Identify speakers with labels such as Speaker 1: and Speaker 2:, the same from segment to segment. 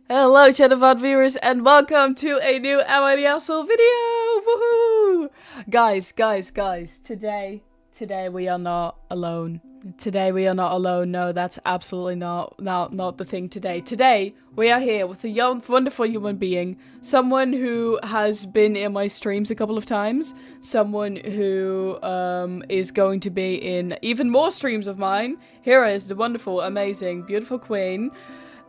Speaker 1: Hello, Chatterbox viewers, and welcome to a new AITA video! Woohoo! Guys, today we are not alone. Today we are not alone. No, that's absolutely not the thing today. Today, we are here with a young, wonderful human being. Someone who has been in my streams a couple of times. Someone who is going to be in even more streams of mine. Here is the wonderful, amazing, beautiful queen,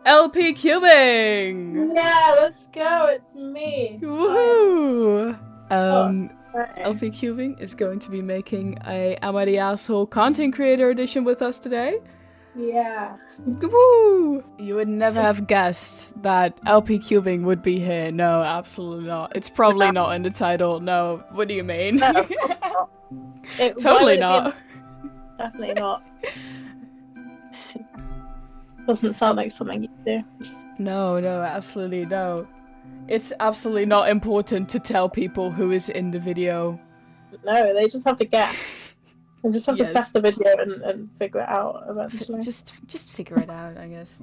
Speaker 1: lpcubing!
Speaker 2: Yeah, let's go. It's me.
Speaker 1: Woohoo!
Speaker 2: Sorry.
Speaker 1: lpcubing is going to be making a Am I the Asshole content creator edition with us today.
Speaker 2: Yeah.
Speaker 1: Woo! You would never have guessed that lpcubing would be here. No, absolutely not. It's probably not in the title. No, what do you mean?
Speaker 2: No,
Speaker 1: Totally not.
Speaker 2: Definitely not. Doesn't sound like something you do.
Speaker 1: No, absolutely no. It's absolutely not important to tell people who is in the video.
Speaker 2: No, they just have to guess. They just have to test the video and figure it out eventually.
Speaker 1: Just figure it out, I guess.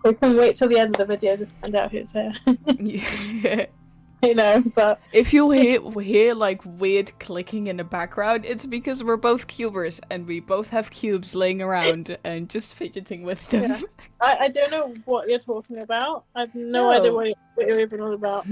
Speaker 2: We can wait till the end of the video to find out who's here.
Speaker 1: Yeah.
Speaker 2: You know, but
Speaker 1: if you hear like weird clicking in the background, it's because we're both cubers and we both have cubes laying around and just fidgeting with them.
Speaker 2: Yeah. I don't know what you're talking about. I have no idea what you're even on about.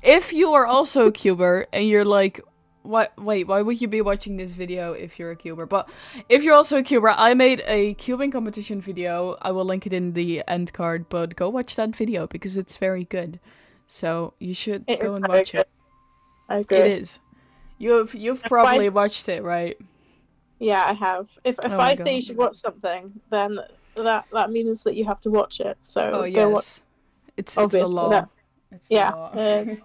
Speaker 1: If you are also a cuber and you're like, what? Wait, why would you be watching this video if you're a cuber? But if you're also a cuber, I made a cubing competition video. I will link it in the end card, but go watch that video because it's very good. So you should go and watch it.
Speaker 2: I agree.
Speaker 1: It is. You've probably watched it, right?
Speaker 2: Yeah, I have. If I say you should watch something, then that means that you have to watch it. So go watch.
Speaker 1: It's a law. It's a law.
Speaker 2: It is.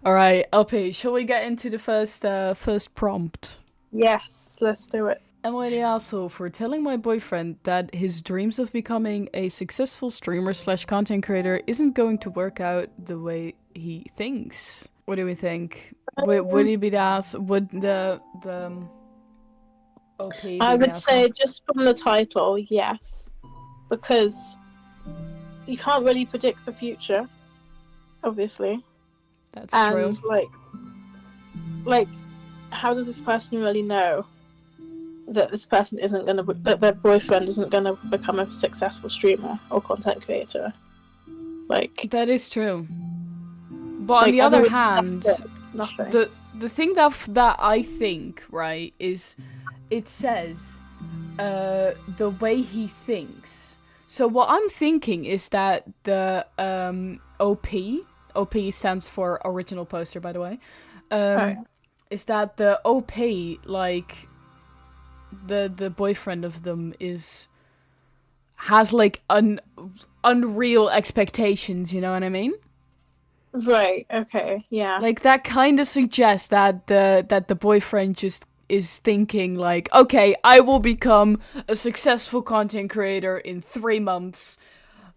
Speaker 1: All right, LP, shall we get into the first prompt?
Speaker 2: Yes, let's do it.
Speaker 1: Am I the asshole for telling my boyfriend that his dreams of becoming a successful streamer / content creator isn't going to work out the way he thinks? What do we think? Would he be the ass? Would the OP be
Speaker 2: I
Speaker 1: the
Speaker 2: would say
Speaker 1: asshole?
Speaker 2: just from the title, yes, because you can't really predict the future, obviously.
Speaker 1: That's
Speaker 2: And
Speaker 1: true.
Speaker 2: like, how does this person really know that this person that their boyfriend isn't gonna become a successful streamer or content creator? Like,
Speaker 1: That is true. But on the other hand,
Speaker 2: nothing.
Speaker 1: the thing that I think, right, is it says the way he thinks. So what I'm thinking is that the OP stands for original poster, by the way, is that the OP, like the boyfriend of them has like unreal expectations, you know what I mean?
Speaker 2: Right, okay, yeah.
Speaker 1: Like that kind of suggests that the boyfriend just is thinking like, okay, I will become a successful content creator in 3 months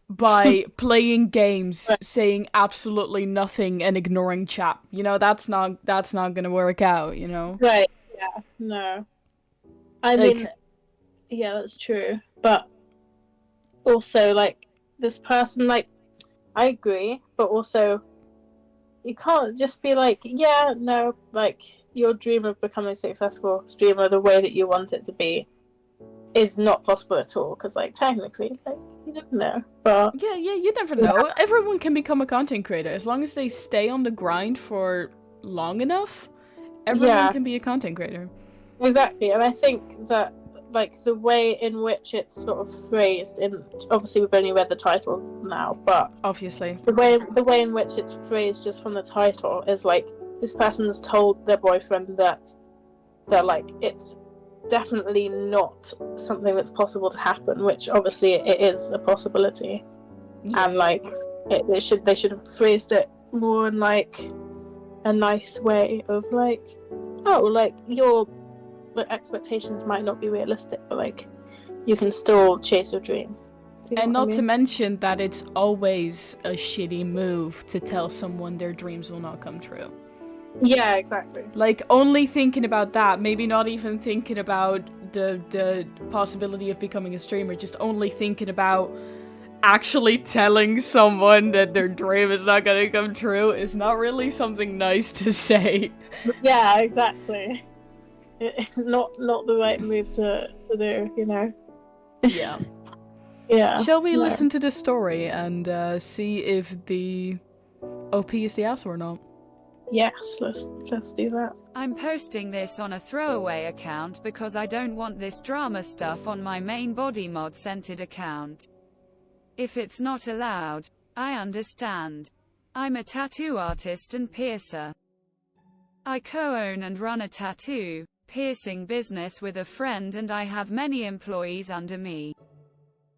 Speaker 1: by playing games, saying absolutely nothing and ignoring chat. You know, that's not gonna work out, you know?
Speaker 2: Right, yeah, no. I mean, yeah, that's true. But also, like, this person, like, I agree, but also, you can't just be like, yeah, no, like, your dream of becoming a successful streamer the way that you want it to be is not possible at all, because, like, technically, like, you never know. But
Speaker 1: yeah, you never know. Everyone can become a content creator as long as they stay on the grind for long enough. Everyone can be a content creator.
Speaker 2: Exactly, and I think that, like, the way in which it's sort of phrased, obviously we've only read the title now, but
Speaker 1: obviously
Speaker 2: the way in which it's phrased just from the title is like this person's told their boyfriend that they're like, it's definitely not something that's possible to happen, which obviously it is a possibility. Yes. And like they should have phrased it more in like a nice way of like, oh, like your expectations might not be realistic, but like you can still chase your dream.
Speaker 1: And not to mention that it's always a shitty move to tell someone their dreams will not come true.
Speaker 2: Yeah, exactly.
Speaker 1: Like, only thinking about that, maybe not even thinking about the possibility of becoming a streamer, just only thinking about actually telling someone that their dream is not gonna come true is not really something nice to say.
Speaker 2: Yeah, exactly. Not the right move to do, you know.
Speaker 1: Yeah.
Speaker 2: Yeah.
Speaker 1: Shall we listen to this story and see if the OP is the ass or not?
Speaker 2: Yes, let's do that.
Speaker 3: I'm posting this on a throwaway account because I don't want this drama stuff on my main body mod centered account. If it's not allowed, I understand. I'm a tattoo artist and piercer. I co-own and run a tattoo piercing business with a friend, and I have many employees under me.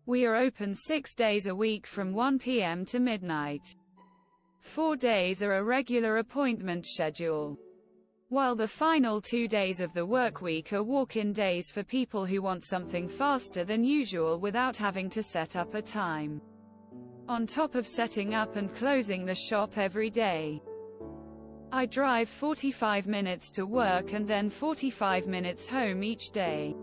Speaker 3: We are open 6 days a week from 1 p.m. to midnight. 4 days are a regular appointment schedule, while the final 2 days of the work week are walk-in days for people who want something faster than usual without having to set up a time, on top of setting up and closing the shop every day. I drive 45 minutes to work and then 45 minutes home each day.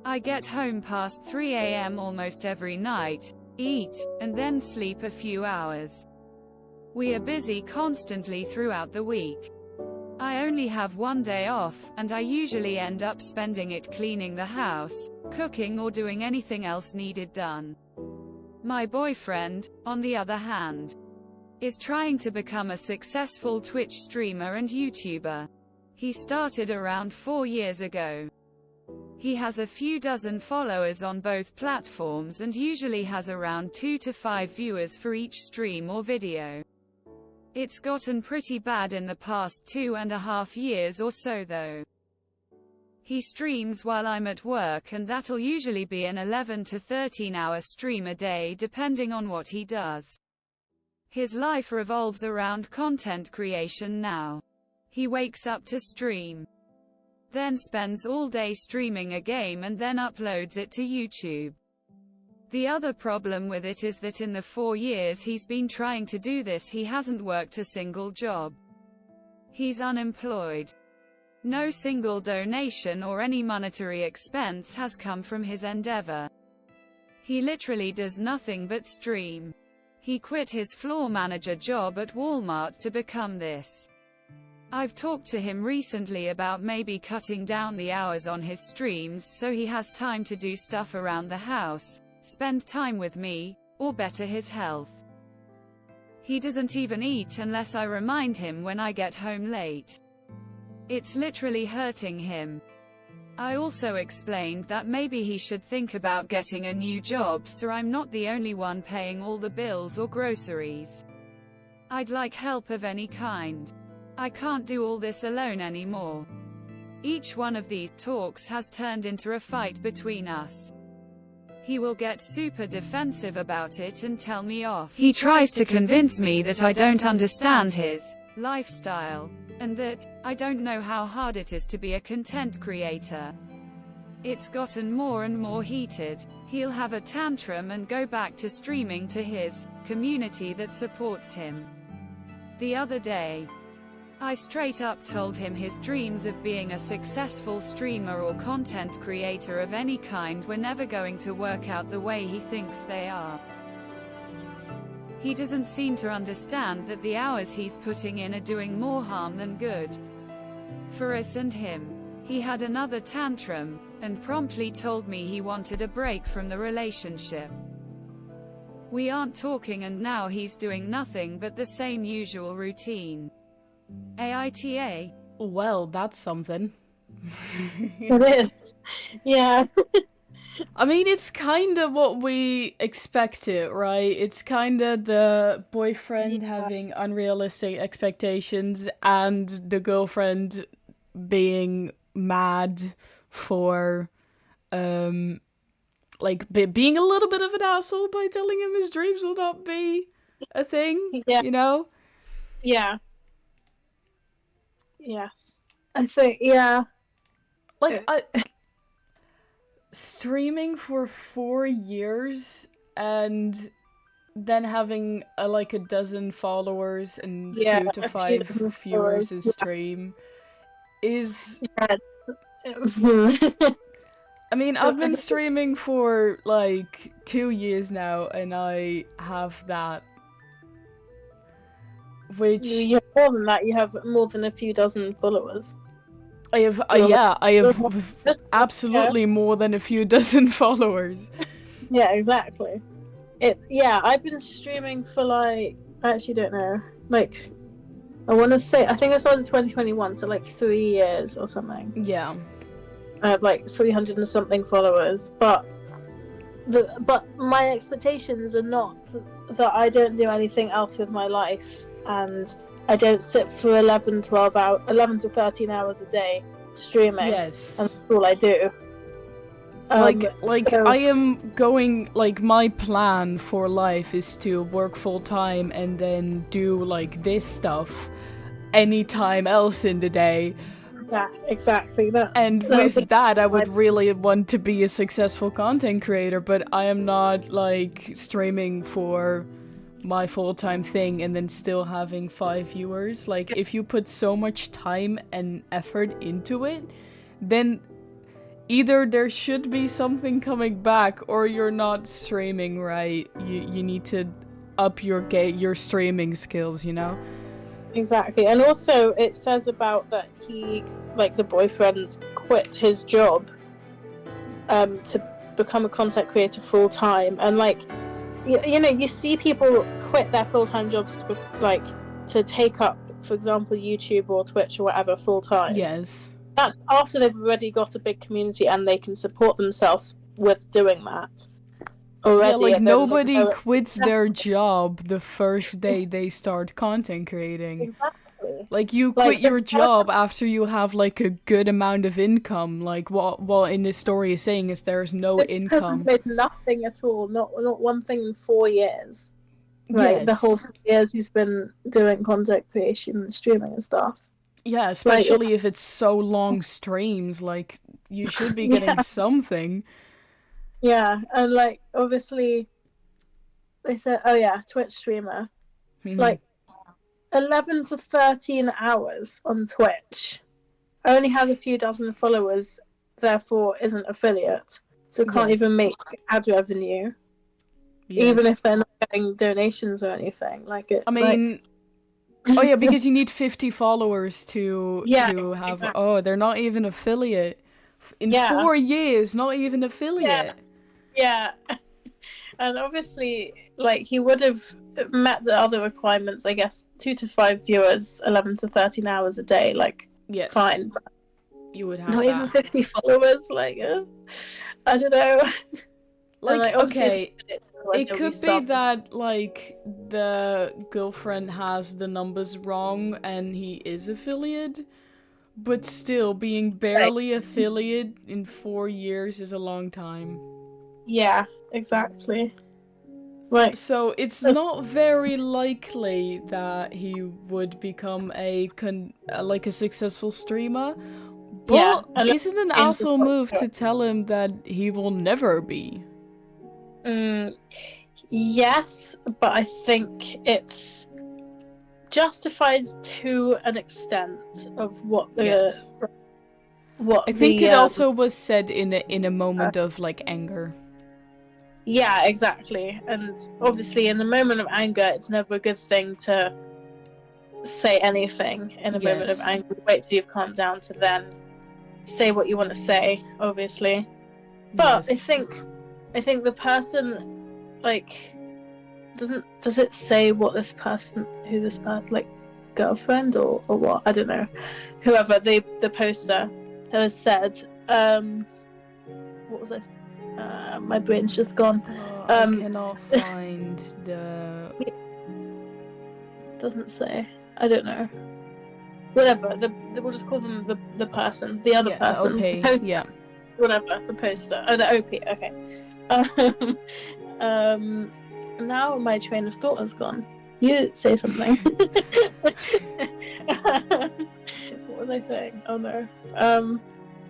Speaker 3: I get home past 3 a.m. almost every night, eat, and then sleep a few hours. We are busy constantly throughout the week. I only have 1 day off, and I usually end up spending it cleaning the house, cooking, or doing anything else needed done. My boyfriend, on the other hand, is trying to become a successful Twitch streamer and YouTuber. He started around 4 years ago. He has a few dozen followers on both platforms and usually has around 2 to 5 viewers for each stream or video. It's gotten pretty bad in the past 2.5 years or so though. He streams while I'm at work, and that'll usually be an 11 to 13 hour stream a day depending on what he does. His life revolves around content creation now. He wakes up to stream, then spends all day streaming a game and then uploads it to YouTube. The other problem with it is that in the 4 years he's been trying to do this, he hasn't worked a single job. He's unemployed. No single donation or any monetary expense has come from his endeavor. He literally does nothing but stream. He quit his floor manager job at Walmart to become this. I've talked to him recently about maybe cutting down the hours on his streams so he has time to do stuff around the house, spend time with me, or better his health. He doesn't even eat unless I remind him when I get home late. It's literally hurting him. I also explained that maybe he should think about getting a new job so I'm not the only one paying all the bills or groceries. I'd like help of any kind. I can't do all this alone anymore. Each one of these talks has turned into a fight between us. He will get super defensive about it and tell me off. He tries to convince me that I don't understand his lifestyle, and that I don't know how hard it is to be a content creator. It's gotten more and more heated. He'll have a tantrum and go back to streaming to his community that supports him. The other day, I straight up told him his dreams of being a successful streamer or content creator of any kind were never going to work out the way he thinks they are. He doesn't seem to understand that the hours he's putting in are doing more harm than good for us and him. He had another tantrum, and promptly told me he wanted a break from the relationship. We aren't talking, and now he's doing nothing but the same usual routine. AITA?
Speaker 1: Well, that's something.
Speaker 2: It is. Yeah.
Speaker 1: I mean, it's kind of what we expected, right? It's kind of the boyfriend having unrealistic expectations and the girlfriend being mad for, like, being a little bit of an asshole by telling him his dreams will not be a thing, you know?
Speaker 2: Yeah. Yes. I think, yeah.
Speaker 1: Like, streaming for 4 years and then having like a dozen followers and 2 to 5 viewers a stream is I mean, I've been streaming for like 2 years now, and I have that. Which
Speaker 2: You have more than that. You have more than a few dozen followers.
Speaker 1: I have, I have absolutely more than a few dozen followers.
Speaker 2: Yeah, exactly. I've been streaming for like, I actually don't know, like, I want to say, I think I started 2021, so like 3 years or something.
Speaker 1: Yeah.
Speaker 2: I have like 300 and something followers, but my expectations are not that I don't do anything else with my life, and I don't sit for 11 to 13 hours a day streaming.
Speaker 1: Yes.
Speaker 2: And that's all I do. So,
Speaker 1: I am going, like, my plan for life is to work full time and then do like this stuff anytime else in the day.
Speaker 2: yeah, exactly that.
Speaker 1: And with that, I would really want to be a successful content creator, but I am not like streaming for my full-time thing and then still having 5 viewers. Like, if you put so much time and effort into it, then either there should be something coming back or you're not streaming right. You need to up your streaming skills, you know?
Speaker 2: Exactly. And also it says about that he, like, the boyfriend quit his job to become a content creator full time, and like you know, you see people quit their full-time jobs to take up, for example, YouTube or Twitch or whatever full time.
Speaker 1: Yes.
Speaker 2: That's after they've already got a big community and they can support themselves with doing that already.
Speaker 1: Yeah, like, nobody
Speaker 2: like,
Speaker 1: quits their job the first day they start content creating.
Speaker 2: Exactly.
Speaker 1: Like, you quit your job after you have like a good amount of income. Like, what in this story is saying is there's no income.
Speaker 2: He's made nothing at all, not one thing in 4 years. Right,
Speaker 1: Yes.
Speaker 2: the whole 4 years he's been doing content creation and streaming and stuff.
Speaker 1: Yeah, especially if it's so long streams, like, you should be getting something.
Speaker 2: Yeah, and like, obviously, they said, oh yeah, Twitch streamer. Like, 11 to 13 hours on Twitch. Only has a few dozen followers, therefore isn't affiliate. So can't even make ad revenue.
Speaker 1: Yes.
Speaker 2: Even if they're not getting donations or anything. Like, it.
Speaker 1: I mean, oh yeah, because you need 50 followers to have.
Speaker 2: Exactly.
Speaker 1: Oh, they're not even affiliate in 4 years. Not even affiliate.
Speaker 2: Yeah. And obviously, like, he would have met the other requirements. I guess 2 to 5 viewers, 11 to 13 hours a day. Like,
Speaker 1: yes,
Speaker 2: fine.
Speaker 1: You would have
Speaker 2: not
Speaker 1: that.
Speaker 2: even 50 followers. Like, I don't know.
Speaker 1: Like, okay. It could be
Speaker 2: something.
Speaker 1: that, like, the girlfriend has the numbers wrong and he is affiliate, but still, being barely affiliate in 4 years is a long time.
Speaker 2: Yeah, exactly. Right.
Speaker 1: So it's not very likely that he would become a successful streamer, but is it an asshole move to tell him that he will never be?
Speaker 2: Yes, but I think it's justified to an extent of what the
Speaker 1: I think it also was said in a moment of like anger.
Speaker 2: Yeah, exactly. And obviously in a moment of anger it's never a good thing to say anything in a moment of anger. Wait till you've calmed down to then say what you want to say, obviously. But I think the person, like, does it say what this person, like, girlfriend or what? I don't know. Whoever the poster has said. What was this? My brain's just gone.
Speaker 1: I cannot find the.
Speaker 2: Doesn't say. I don't know. Whatever. We'll just call them the person, the other person.
Speaker 1: OP.
Speaker 2: The
Speaker 1: Yeah.
Speaker 2: Whatever. The poster. Oh, the OP. Okay. Now my train of thought has gone. You say something. What was I saying? Oh no.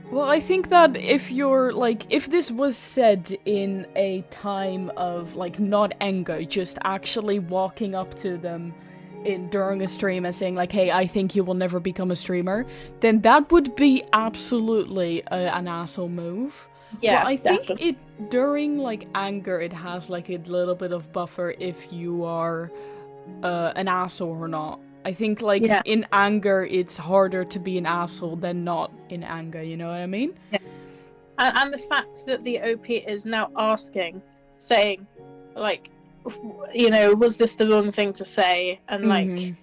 Speaker 1: Well, I think that if you're, like, if this was said in a time of, like, not anger, just actually walking up to them during a stream and saying, like, hey, I think you will never become a streamer, then that would be absolutely an asshole move.
Speaker 2: Yeah,
Speaker 1: Well, I think
Speaker 2: definitely.
Speaker 1: it during like anger, it has like a little bit of buffer if you are an asshole or not. I think like
Speaker 2: Yeah.
Speaker 1: in anger, it's harder to be an asshole than not in anger. You know what I mean?
Speaker 2: Yeah. And the fact that the OP is now asking, saying, like, you know, was this the wrong thing to say? And like,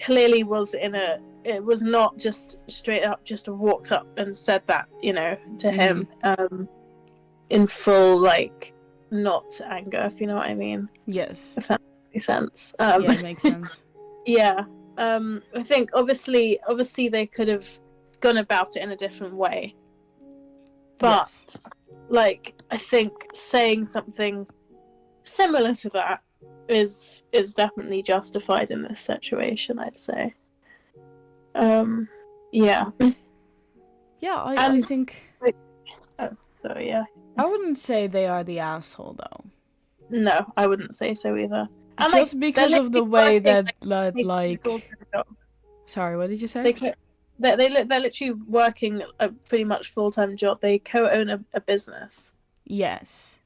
Speaker 2: clearly was it was not just straight up just walked up and said that, you know, to him, in full, like, not anger, if you know what I mean.
Speaker 1: Yes.
Speaker 2: If that makes sense.
Speaker 1: Yeah, it makes sense.
Speaker 2: Yeah. I think obviously they could have gone about it in a different way. But
Speaker 1: Yes.
Speaker 2: like, I think saying something similar to that is definitely justified in this situation, I'd say. Yeah.
Speaker 1: Yeah, I think.
Speaker 2: So yeah.
Speaker 1: I wouldn't say they are the asshole though.
Speaker 2: No, I wouldn't say so either. And,
Speaker 1: Just
Speaker 2: like,
Speaker 1: because of the way that like.
Speaker 2: job.
Speaker 1: Sorry, what did you say?
Speaker 2: They're literally working a pretty much full-time job. They co-own a business.
Speaker 1: Yes.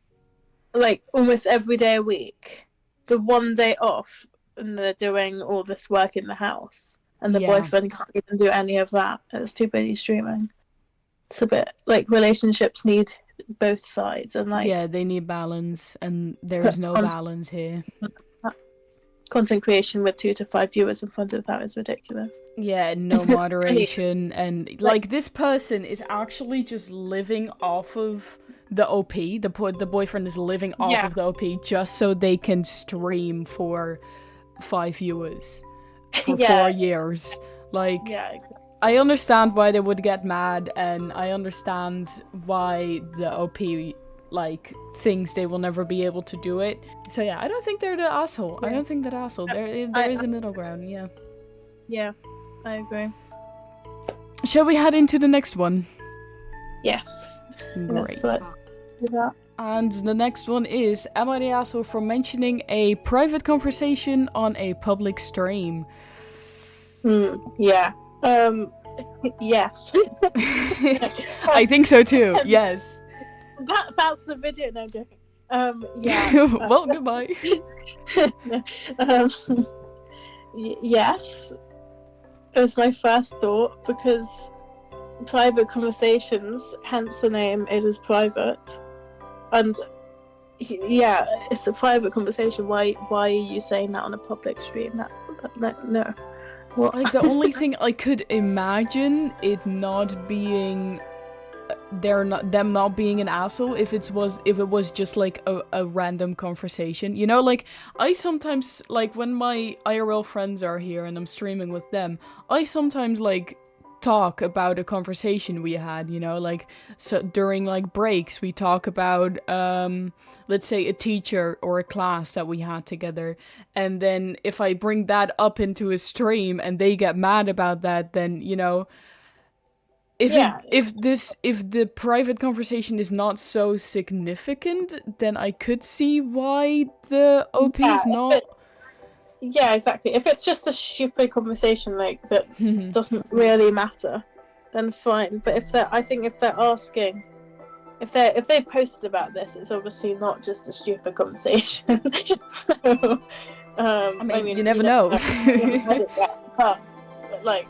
Speaker 2: Like, almost every day a week. The one day off, and they're doing all this work in the house. And the boyfriend can't even do any of that. It's too busy streaming. It's a bit like relationships need both sides, and like,
Speaker 1: yeah, they need balance, and there is no balance here.
Speaker 2: Content creation with 2 to 5 viewers in front of that is ridiculous.
Speaker 1: Yeah, no moderation, and like this person is actually just living off of the OP. The boyfriend is living off of the OP just so they can stream for 5 viewers for 4 years. Like,
Speaker 2: exactly.
Speaker 1: I understand why they would get mad, and I understand why the OP like thinks they will never be able to do it. So yeah, I don't think they're the asshole. I don't think they're the asshole. There is a middle ground. Yeah.
Speaker 2: Yeah, I agree.
Speaker 1: Shall we head into the next one?
Speaker 2: Yes.
Speaker 1: Great.
Speaker 2: Yeah.
Speaker 1: And the next one is, am I the asshole for mentioning a private conversation on a public stream?
Speaker 2: Yeah. Yes.
Speaker 1: I think so too. Yes.
Speaker 2: That's the video. No, I'm joking. Yeah.
Speaker 1: Well, goodbye.
Speaker 2: Yes. It was my first thought, because private conversations, hence the name, it is private. And yeah, it's a private conversation. Why are you saying that on a public stream? No. What?
Speaker 1: Like, the only thing I could imagine it not being them not being an asshole if it was just like a random conversation, you know, like I sometimes, like when my IRL friends are here and I'm streaming with them, I sometimes like talk about a conversation we had, you know, like, so during like breaks we talk about let's say a teacher or a class that we had together, and then if I bring that up into a stream and they get mad about that, then, you know, if the private conversation is not so significant, then I could see why the OP is not.
Speaker 2: Yeah, exactly. If it's just a stupid conversation like that doesn't really matter, then fine. But if they're asking, if they posted about this, it's obviously not just a stupid conversation. So,
Speaker 1: I mean, you never know.
Speaker 2: But like,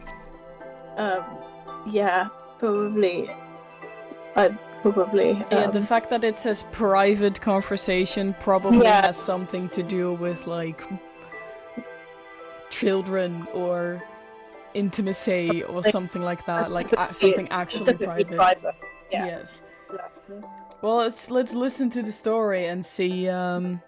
Speaker 2: yeah, probably.
Speaker 1: Yeah, the fact that it says private conversation probably has something to do with like children or intimacy or something like that, like something actually private.
Speaker 2: Yeah.
Speaker 1: Yes.
Speaker 2: Exactly.
Speaker 1: Well, let's listen to the story and see if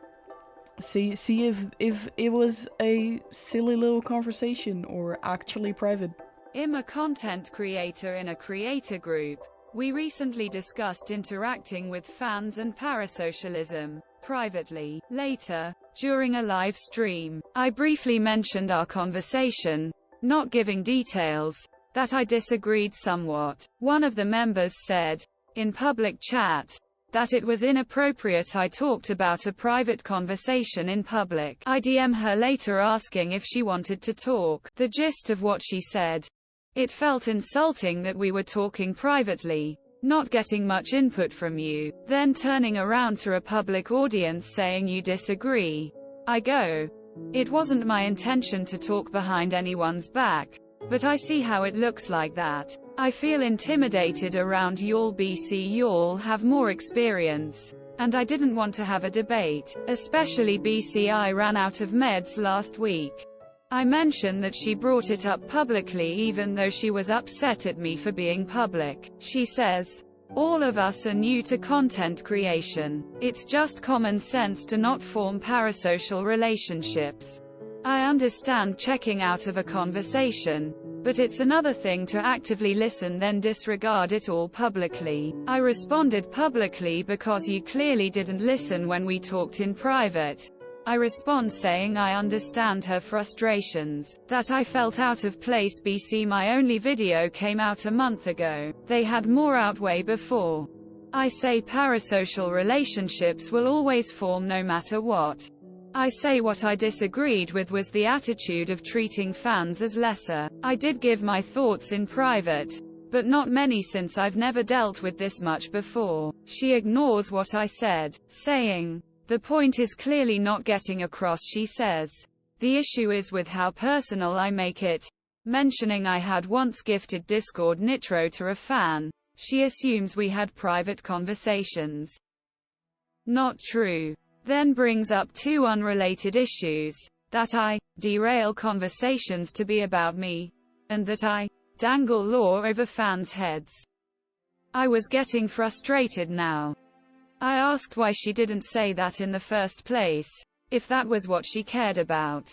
Speaker 1: it was a silly little conversation or actually private.
Speaker 3: I'm a content creator in a creator group. We recently discussed interacting with fans and parasocialism privately. Later, during a live stream, I briefly mentioned our conversation, not giving details, that I disagreed somewhat. One of the members said, in public chat, that it was inappropriate I talked about a private conversation in public. I DM her later asking if she wanted to talk. The gist of what she said: it felt insulting that we were talking privately. not getting much input from you, then turning around to a public audience saying you disagree. I go, it wasn't my intention to talk behind anyone's back, but I see how it looks like that. I feel intimidated around y'all. BC, y'all have more experience. And I didn't want to have a debate, especially BC. I ran out of meds last week. I mentioned that she brought it up publicly even though she was upset at me for being public. She says, all of us are new to content creation. It's just common sense to not form parasocial relationships. I understand checking out of a conversation, but it's another thing to actively listen then disregard it all publicly. I responded publicly because you clearly didn't listen when we talked in private. I respond saying I understand her frustrations, that I felt out of place. BC, my only video came out a month ago. They had more outweigh before. I say parasocial relationships will always form no matter what. I say what I disagreed with was the attitude of treating fans as lesser. I did give my thoughts in private, but not many since I've never dealt with this much before. She ignores what I said, saying, the point is clearly not getting across. She says, the issue is with how personal I make it, mentioning I had once gifted Discord Nitro to a fan. She assumes we had private conversations. Not true. Then brings up two unrelated issues, that I derail conversations to be about me, and that I dangle lore over fans' heads. I was getting frustrated now. I asked why she didn't say that in the first place, if that was what she cared about.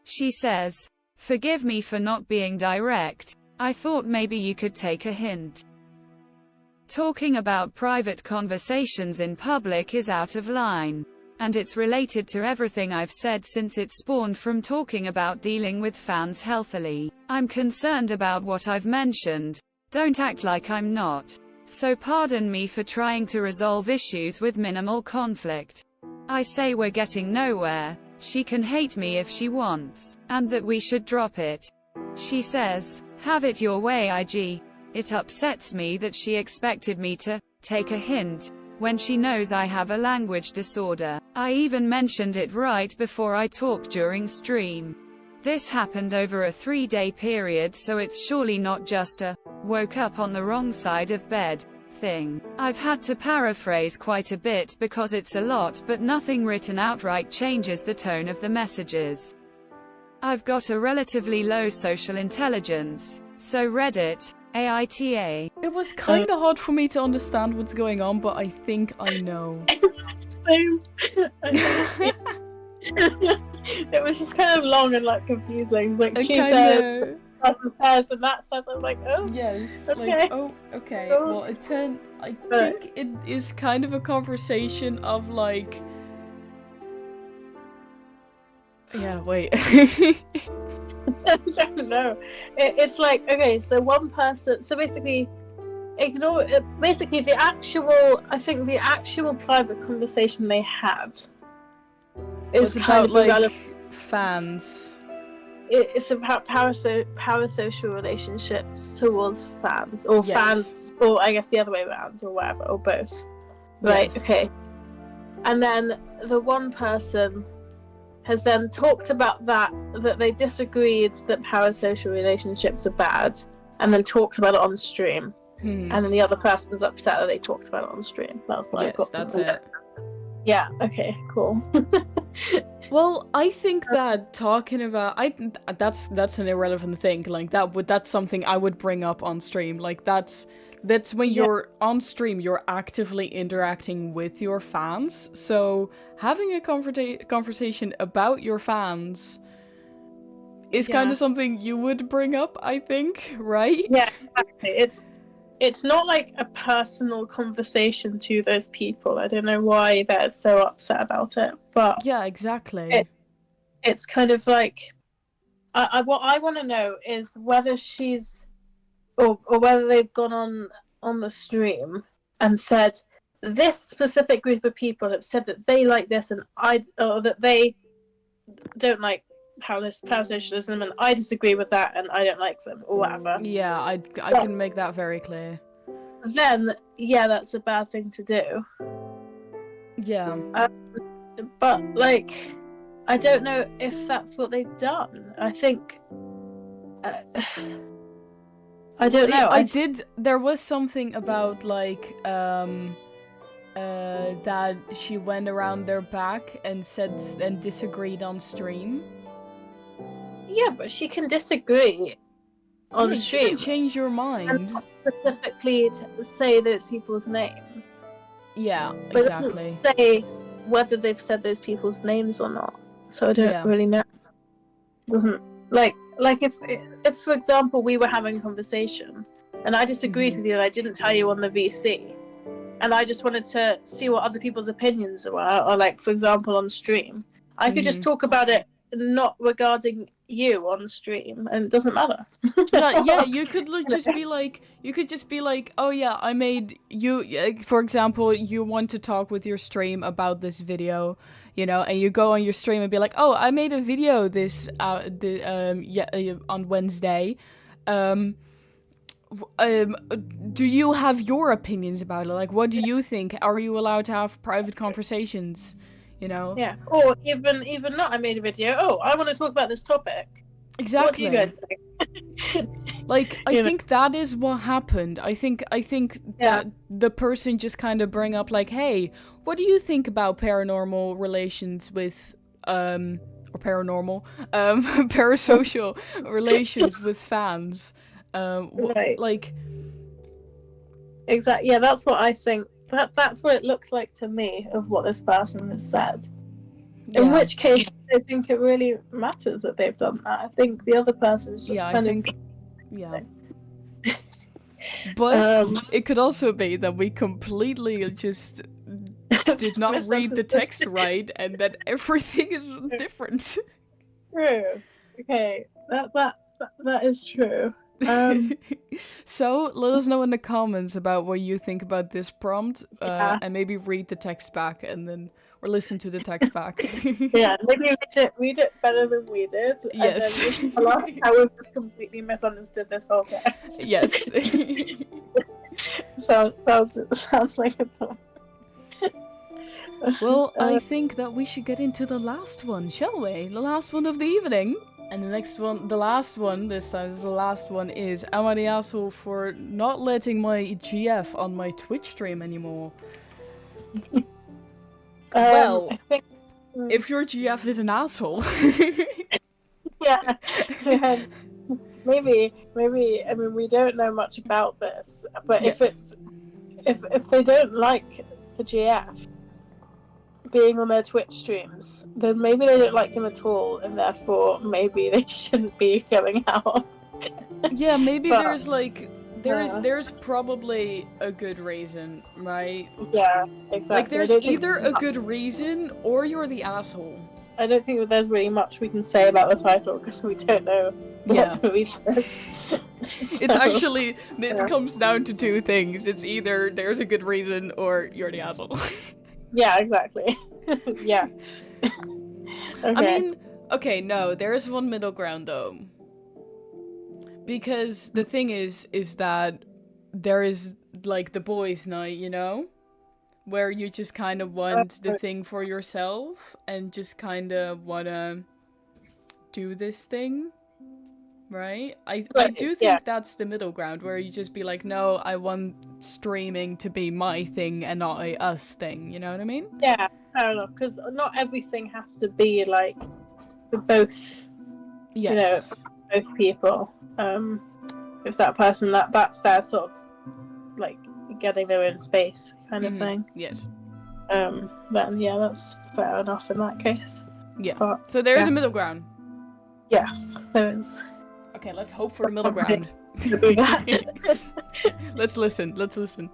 Speaker 3: She says, forgive me for not being direct, I thought maybe you could take a hint. Talking about private conversations in public is out of line. And it's related to everything I've said since it spawned from talking about dealing with fans healthily. I'm concerned about what I've mentioned. Don't act like I'm not. So pardon me for trying to resolve issues with minimal conflict. I say we're getting nowhere. She can hate me if she wants, and that we should drop it. She says, have it your way. IG. It upsets me that she expected me to take a hint when she knows I have a language disorder. I even mentioned it right before I talked during stream. This happened over a 3-day period, so it's surely not just a woke up on the wrong side of bed thing. I've had to paraphrase quite a bit because it's a lot, but nothing written outright changes the tone of the messages. I've got a relatively low social intelligence, so Reddit, AITA.
Speaker 1: It was kind of hard for me to understand what's going on, but I think I know.
Speaker 2: Same. It was just kind of long and like confusing. Like she says, "This says," and that says. I'm like, oh,
Speaker 1: yes,
Speaker 2: okay.
Speaker 1: like, oh, okay. Well, I think it is kind of a conversation of like, yeah, wait.
Speaker 2: I don't know. It's like, okay, so one person. So basically, ignore. Basically, the actual private conversation they had. It's kind of
Speaker 1: like
Speaker 2: irrelevant.
Speaker 1: Fans.
Speaker 2: It's about parasocial relationships towards fans, or
Speaker 1: yes.
Speaker 2: fans, or I guess the other way around, or whatever, or both. Right?
Speaker 1: Yes.
Speaker 2: Okay. And then the one person has then talked about that they disagreed that parasocial relationships are bad, and then talked about it on stream. And then the other person's upset that they talked about it on stream. That was what I got.
Speaker 1: That's it.
Speaker 2: Yeah, okay, cool.
Speaker 1: Well, I think that talking about that's an irrelevant thing. Like that's something I would bring up on stream. Like that's when you're on stream, you're actively interacting with your fans. So having a conversation about your fans is kind of something you would bring up, I think, right?
Speaker 2: Yeah, exactly. It's not like a personal conversation to those people. I don't know why they're so upset about it, but
Speaker 1: yeah, exactly.
Speaker 2: It's kind of like what I want to know is whether she's or whether they've gone on the stream and said this specific group of people have said that they like this and or that they don't like parasocialism, and I disagree with that, and I don't like them, or whatever.
Speaker 1: Yeah, I can make that very clear.
Speaker 2: then yeah, that's a bad thing to do.
Speaker 1: Yeah.
Speaker 2: But like, I don't know if that's what they've done. I think I don't know.
Speaker 1: There was something about like that she went around their back and said and disagreed on stream.
Speaker 2: Yeah, but she can disagree on stream.
Speaker 1: She can change your mind.
Speaker 2: And not specifically to say those people's names.
Speaker 1: Yeah,
Speaker 2: But
Speaker 1: exactly.
Speaker 2: It doesn't say whether they've said those people's names or not. So I don't really know. It doesn't like if for example we were having a conversation and I disagreed with you and I didn't tell you on the VC and I just wanted to see what other people's opinions were, or like for example on stream, I could just talk about it not regarding you on stream and it doesn't matter.
Speaker 1: Yeah, you could just be like, oh yeah, I made you, for example, you want to talk with your stream about this video, you know, and you go on your stream and be like, oh, I made a video this on Wednesday. Do you have your opinions about it? Like, what do you think? Are you allowed to have private conversations? You know?
Speaker 2: Yeah. Or even not, I made a video. Oh, I want to talk about this topic.
Speaker 1: Exactly.
Speaker 2: What do you guys think?
Speaker 1: Like, I think that is what happened. I think that the person just kind of bring up like, hey, what do you think about paranormal relations with or paranormal parasocial relations with fans?
Speaker 2: Right.
Speaker 1: Like,
Speaker 2: exactly. Yeah, that's what I think. That's what it looks like to me of what this person has said. In which case, I think it really matters that they've done that. I think the other person is just
Speaker 1: But it could also be that we completely just did not read the text right, and that everything is different.
Speaker 2: True. Okay, that is true.
Speaker 1: So let us know in the comments about what you think about this prompt, and maybe read the text back or listen to the text back.
Speaker 2: Yeah, maybe read it better than we did.
Speaker 1: Yes.
Speaker 2: And then tell us how we've just completely misunderstood this whole text.
Speaker 1: Yes.
Speaker 2: Sounds like a plan.
Speaker 1: Well, I think that we should get into the last one, shall we? The last one of the evening. And the last one, this time is the last one, is am I the asshole for not letting my GF on my Twitch stream anymore? Well, if your GF is an asshole.
Speaker 2: yeah. Maybe, I mean, we don't know much about this, but
Speaker 1: yes.
Speaker 2: if they don't like the GF being on their Twitch streams, then maybe they don't like him at all, and therefore maybe they shouldn't be going out.
Speaker 1: Yeah, maybe there's probably a good reason, right?
Speaker 2: Yeah, exactly.
Speaker 1: Like there's either a good reason or you're the asshole.
Speaker 2: I don't think that there's really much we can say about the title because we don't know what the movie says.
Speaker 1: It's actually, it comes down to two things. It's either there's a good reason or you're the asshole.
Speaker 2: Yeah, exactly. Yeah. Okay.
Speaker 1: I mean, okay, no, there is one middle ground though. Because the thing is that there is like the boys' night, you know? Where you just kind of want the thing for yourself and just kind of want to do this thing. Right? I do think that's the middle ground where you just be like, no, I want streaming to be my thing and not a us thing, you know what I mean?
Speaker 2: Yeah, fair enough, because not everything has to be like for both, you know, both people. If that person, that's their sort of like getting their own space kind of thing.
Speaker 1: Yes.
Speaker 2: Then yeah, that's fair enough in that case.
Speaker 1: Yeah.
Speaker 2: But,
Speaker 1: so there is a middle ground.
Speaker 2: Yes, there is.
Speaker 1: Okay, let's hope for the middle ground. Let's listen.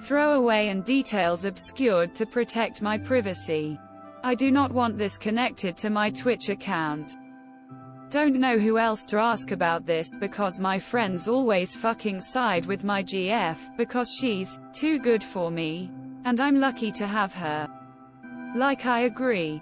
Speaker 3: Throwaway and details obscured to protect my privacy. I do not want this connected to my Twitch account. Don't know who else to ask about this because my friends always fucking side with my GF because she's too good for me, and I'm lucky to have her. Like I agree.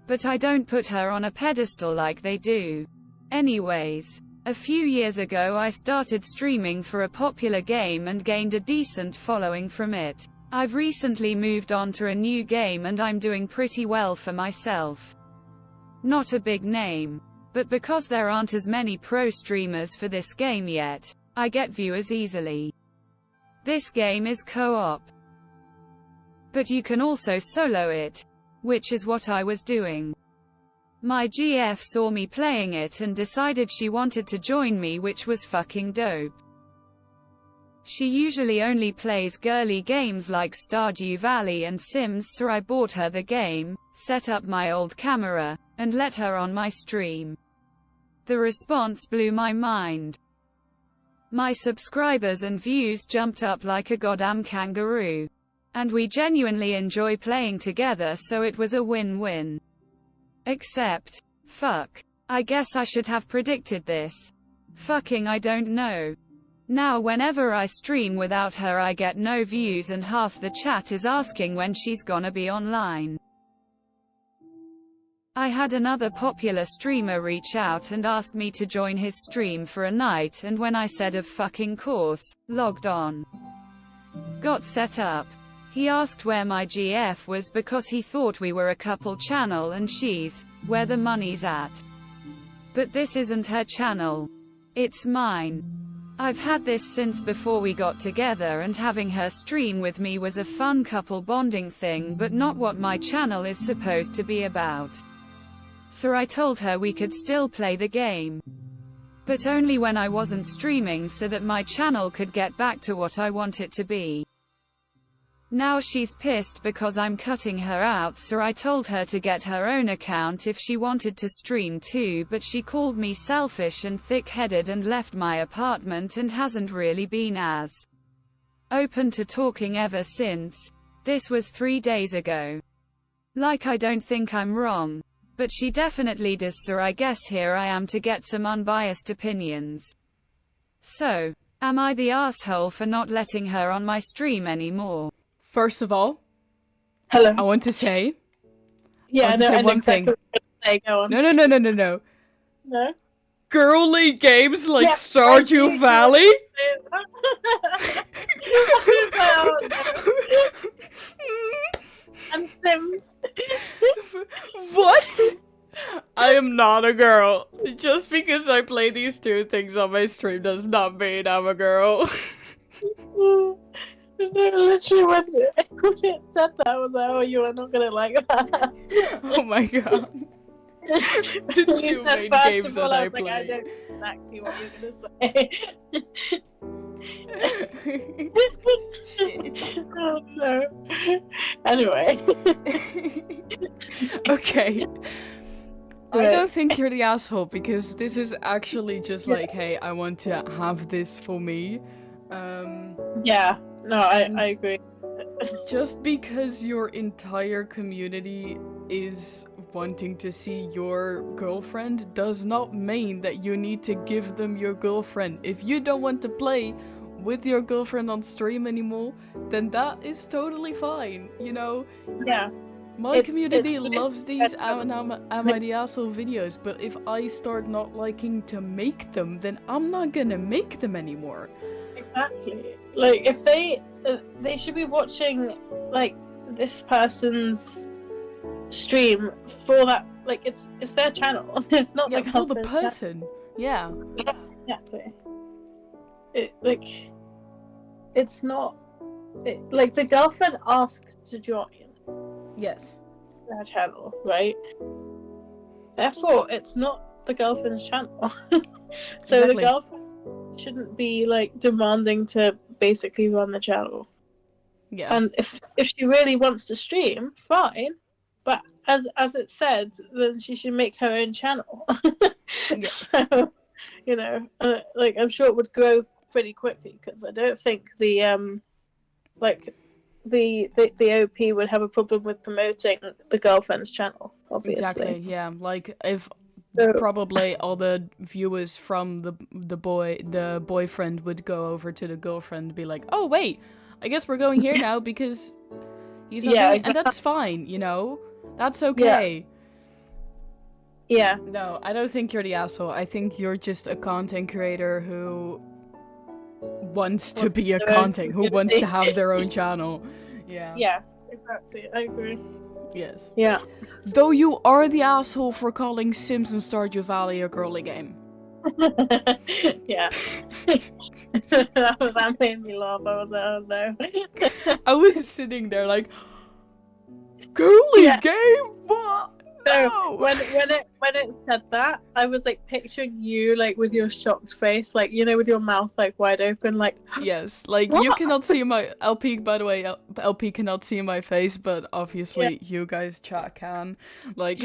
Speaker 3: But I don't put her on a pedestal like they do. Anyways, A few years ago I started streaming for a popular game and gained a decent following from it. I've recently moved on to a new game and I'm doing pretty well for myself. Not a big name, but because there aren't as many pro streamers for this game yet, I get viewers easily. This game is co-op, but you can also solo it, which is what I was doing. My GF saw me playing it and decided she wanted to join me, which was fucking dope. She usually only plays girly games like Stardew Valley and Sims, so I bought her the game, set up my old camera, and let her on my stream. The response blew my mind. My subscribers and views jumped up like a goddamn kangaroo. And we genuinely enjoy playing together, so it was a win-win. Except, fuck. I guess I should have predicted this. Fucking I don't know. Now whenever I stream without her I get no views and half the chat is asking when she's gonna be online. I had another popular streamer reach out and asked me to join his stream for a night, and when I said of fucking course, logged on. Got set up. He asked where my GF was because he thought we were a couple channel and she's where the money's at. But this isn't her channel. It's mine. I've had this since before we got together, and having her stream with me was a fun couple bonding thing, but not what my channel is supposed to be about. So I told her we could still play the game, but only when I wasn't streaming so that my channel could get back to what I want it to be. Now she's pissed because I'm cutting her out, so I told her to get her own account if she wanted to stream too, but she called me selfish and thick-headed and left my apartment and hasn't really been as open to talking ever since. This was 3 days ago. Like, I don't think I'm wrong, but she definitely does, so I guess here I am to get some unbiased opinions. So, am I the asshole for not letting her on my stream anymore?
Speaker 1: First of all,
Speaker 2: Hello.
Speaker 1: I want to say,
Speaker 2: Yeah,
Speaker 1: I want to
Speaker 2: no,
Speaker 1: say
Speaker 2: I know
Speaker 1: one
Speaker 2: exactly
Speaker 1: thing.
Speaker 2: what you're gonna say. Go on.
Speaker 1: No.
Speaker 2: No?
Speaker 1: Girly games like
Speaker 2: Yeah,
Speaker 1: Stardew Valley?
Speaker 2: And Sims.
Speaker 1: What? I am not a girl. Just because I play these two things on my stream does not mean I'm a girl.
Speaker 2: Literally, when it said that, I was like, oh, you are not gonna like that.
Speaker 1: Oh my god. The
Speaker 2: You
Speaker 1: two
Speaker 2: said
Speaker 1: main
Speaker 2: first
Speaker 1: games
Speaker 2: of all,
Speaker 1: that I
Speaker 2: was like, I
Speaker 1: play.
Speaker 2: know exactly what you're gonna say. Oh no. Anyway.
Speaker 1: Okay. I
Speaker 2: Right.
Speaker 1: don't think you're the asshole, because this is actually just like, hey, I want to have this for me.
Speaker 2: Yeah. No, I agree.
Speaker 1: Just because your entire community is wanting to see your girlfriend does not mean that you need to give them your girlfriend. If you don't want to play with your girlfriend on stream anymore, then that is totally fine, you know?
Speaker 2: Yeah.
Speaker 1: My community
Speaker 2: it's-
Speaker 1: loves these Am I the Asshole videos, but if I start not liking to make them, then I'm not gonna make them anymore.
Speaker 2: Exactly. Like, if they should be watching, like, this person's stream for that. Like, it's their channel. It's not
Speaker 1: Yeah,
Speaker 2: like
Speaker 1: for the person. Yeah.
Speaker 2: Exactly. It's not. Like, the girlfriend asked to join
Speaker 1: Yes.
Speaker 2: their channel, right? Therefore, it's not the girlfriend's channel. So
Speaker 1: Exactly.
Speaker 2: the girlfriend shouldn't be, like, demanding to basically run the channel.
Speaker 1: Yeah.
Speaker 2: And if she really wants to stream, fine. But as it said, then she should make her own channel.
Speaker 1: Yes.
Speaker 2: So, you know, like, I'm sure it would grow pretty quickly, because I don't think the OP would have a problem with promoting the girlfriend's channel. Obviously.
Speaker 1: Exactly, yeah. Like, if
Speaker 2: So-
Speaker 1: probably all the viewers from the boyfriend would go over to the girlfriend and be like, oh wait, I guess we're going here now because he's not
Speaker 2: Yeah,
Speaker 1: doing it. And that's fine, you know? That's okay.
Speaker 2: Yeah.
Speaker 1: No, I don't think you're the asshole. I think you're just a content creator who wants to be a content, who wants to have their own channel. Yeah.
Speaker 2: Yeah, exactly. I agree.
Speaker 1: Yes.
Speaker 2: Yeah.
Speaker 1: Though you are the asshole for calling Sims and Stardew Valley a girly game.
Speaker 2: Yeah. That made me laugh. I was like, oh no.
Speaker 1: I was sitting there like, girly
Speaker 2: Yeah.
Speaker 1: game? What?
Speaker 2: So
Speaker 1: No!
Speaker 2: when it said that, I was like picturing you like with your shocked face, like you know, with your mouth like wide open, like
Speaker 1: Yes, like you
Speaker 2: What?
Speaker 1: cannot see my LP. By the way, LP cannot see my face, but obviously you guys chat can. Like,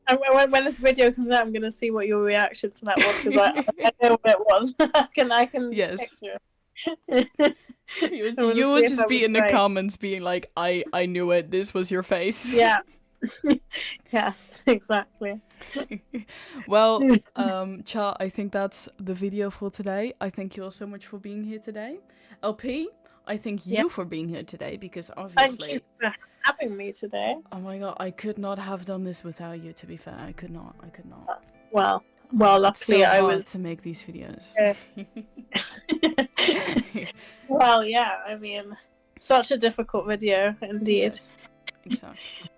Speaker 2: And when this video comes out, I'm gonna see what your reaction to that was because I know what it was. I can
Speaker 1: yes,
Speaker 2: picture it.
Speaker 1: you would just be in the comments being like, I knew it. This was your face.
Speaker 2: Yeah. Yes, exactly.
Speaker 1: Well, chat, I think that's the video for today. I thank you all so much for being here today. LP, I thank you for being here today because obviously...
Speaker 2: Thank you for having me today.
Speaker 1: Oh my god, I could not have done this without you, to be fair. I could not.
Speaker 2: Well,
Speaker 1: It's so
Speaker 2: luckily I
Speaker 1: hard
Speaker 2: was...
Speaker 1: to make these videos.
Speaker 2: Well, yeah, I mean, such a difficult video, indeed.
Speaker 1: Yes, exactly.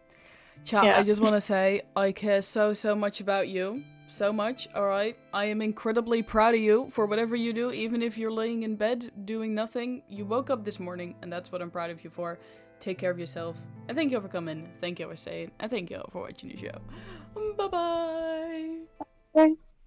Speaker 1: Chat, I just want to say, I care so much about you. So much, alright? I am incredibly proud of you for whatever you do, even if you're laying in bed doing nothing. You woke up this morning, and that's what I'm proud of you for. Take care of yourself. And thank you all for coming. Thank you all for staying. And thank you all for watching the show. Bye-bye.
Speaker 2: Bye.